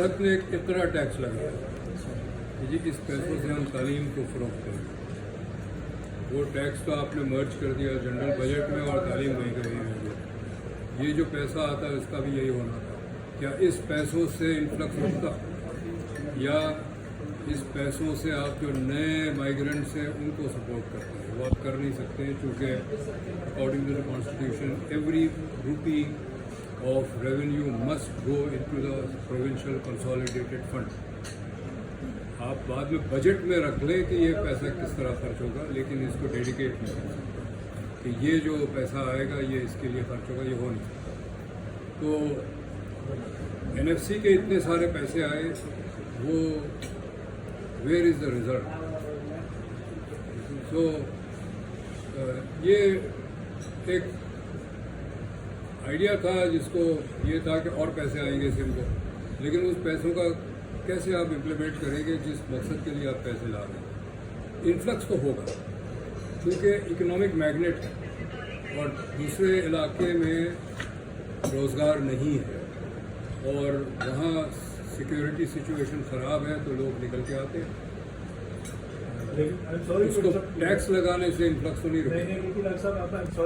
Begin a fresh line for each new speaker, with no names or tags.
भारत ने एक इतना टैक्स लगाया कि जी इस पैसों से हम तालीम को फ़रोग़ करें। वो टैक्स तो आपने मर्ज कर दिया जनरल बजट में और तालीम वहीं का वहीं रह गया। ये जो पैसा आता है उसका भी यही होना था। क्या इस पैसों से इन्फ्लक्स रुकता, या इस पैसों से आप जो नए माइग्रेंट्स हैं उनको सपोर्ट करते हैं? वो आप कर नहीं सकते हैं, चूँकि according to the constitution every rupee of revenue must go into the provincial consolidated fund। आप बाद में बजट में रख लें कि ये पैसा किस तरह खर्च होगा, लेकिन इसको डेडिकेट नहीं कर सकते कि ये जो पैसा आएगा ये इसके लिए खर्च होगा, ये हो नहीं सकता। तो NFC के इतने सारे पैसे आए, वो वेयर इज़ द रिजल्ट? सो ये एक आइडिया था जिसको ये था कि और पैसे आएंगे सिम को, लेकिन उस पैसों का कैसे आप इम्प्लीमेंट करेंगे जिस मकसद के लिए आप पैसे ला रहे हैं? इन्फ्लक्स तो होगा क्योंकि इकोनॉमिक मैग्नेट है और दूसरे इलाके में रोज़गार नहीं है और वहाँ सिक्योरिटी सिचुएशन ख़राब है तो लोग निकल के आते हैं। उसको टैक्स लगाने से इन्फ्लक्स तो नहीं रुकेगा।